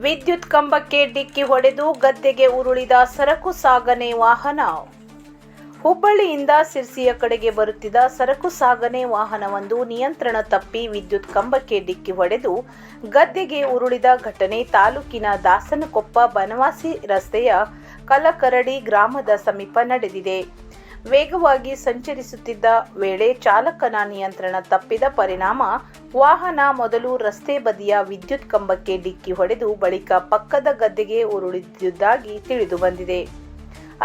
ವಿದ್ಯುತ್ ಕಂಬಕ್ಕೆ ಡಿಕ್ಕಿ ಹೊಡೆದು ಗದ್ದೆಗೆ ಉರುಳಿದ ಸರಕು ಸಾಗಣೆ ವಾಹನ. ಹುಬ್ಬಳ್ಳಿಯಿಂದ ಸಿರ್ಸಿಯ ಕಡೆಗೆ ಬರುತ್ತಿದ್ದ ಸರಕು ಸಾಗಣೆ ವಾಹನವೊಂದು ನಿಯಂತ್ರಣ ತಪ್ಪಿ ವಿದ್ಯುತ್ ಕಂಬಕ್ಕೆ ಡಿಕ್ಕಿ ಹೊಡೆದು ಗದ್ದೆಗೆ ಉರುಳಿದ ಘಟನೆ ತಾಲೂಕಿನ ದಾಸನಕೊಪ್ಪ ಬನವಾಸಿ ರಸ್ತೆಯ ಕಲಕರಡಿ ಗ್ರಾಮದ ಸಮೀಪ ನಡೆದಿದೆ. ವೇಗವಾಗಿ ಸಂಚರಿಸುತ್ತಿದ್ದ ವೇಳೆ ಚಾಲಕನ ನಿಯಂತ್ರಣ ತಪ್ಪಿದ ಪರಿಣಾಮ ವಾಹನ ಮೊದಲು ರಸ್ತೆ ಬದಿಯ ವಿದ್ಯುತ್ ಕಂಬಕ್ಕೆ ಡಿಕ್ಕಿ ಹೊಡೆದು ಬಳಿಕ ಪಕ್ಕದ ಗದ್ದೆಗೆ ಉರುಳಿದ್ದುದಾಗಿ ತಿಳಿದುಬಂದಿದೆ.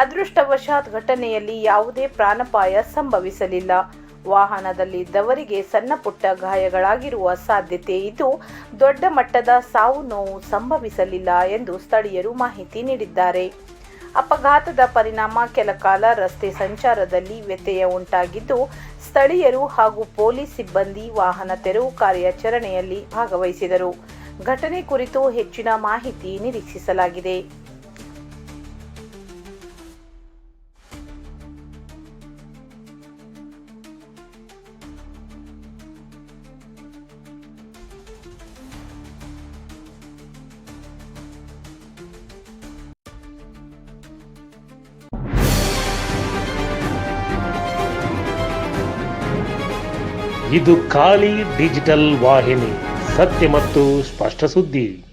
ಅದೃಷ್ಟವಶಾತ್ ಘಟನೆಯಲ್ಲಿ ಯಾವುದೇ ಪ್ರಾಣಾಪಾಯ ಸಂಭವಿಸಲಿಲ್ಲ. ವಾಹನದಲ್ಲಿದ್ದವರಿಗೆ ಸಣ್ಣ ಪುಟ್ಟ ಗಾಯಗಳಾಗಿರುವ ಸಾಧ್ಯತೆ ಇದ್ದು ದೊಡ್ಡ ಮಟ್ಟದ ಸಾವು ನೋವು ಸಂಭವಿಸಲಿಲ್ಲ ಎಂದು ಸ್ಥಳೀಯರು ಮಾಹಿತಿ ನೀಡಿದ್ದಾರೆ. ಅಪಘಾತದ ಪರಿಣಾಮ ಕೆಲಕಾಲ ರಸ್ತೆ ಸಂಚಾರದಲ್ಲಿ ವ್ಯತ್ಯಯ ಉಂಟಾಗಿದ್ದು ಸ್ಥಳೀಯರು ಹಾಗೂ ಪೊಲೀಸ್ ಸಿಬ್ಬಂದಿ ವಾಹನ ತೆರವು ಕಾರ್ಯಾಚರಣೆಯಲ್ಲಿ ಭಾಗವಹಿಸಿದರು. ಘಟನೆ ಕುರಿತು ಹೆಚ್ಚಿನ ಮಾಹಿತಿ ನಿರೀಕ್ಷಿಸಲಾಗಿದೆ. ಇದು ಖಾಲಿ ಡಿಜಿಟಲ್ ವಾಹಿನಿ, ಸತ್ಯ ಮತ್ತು ಸ್ಪಷ್ಟ ಸುದ್ದಿ.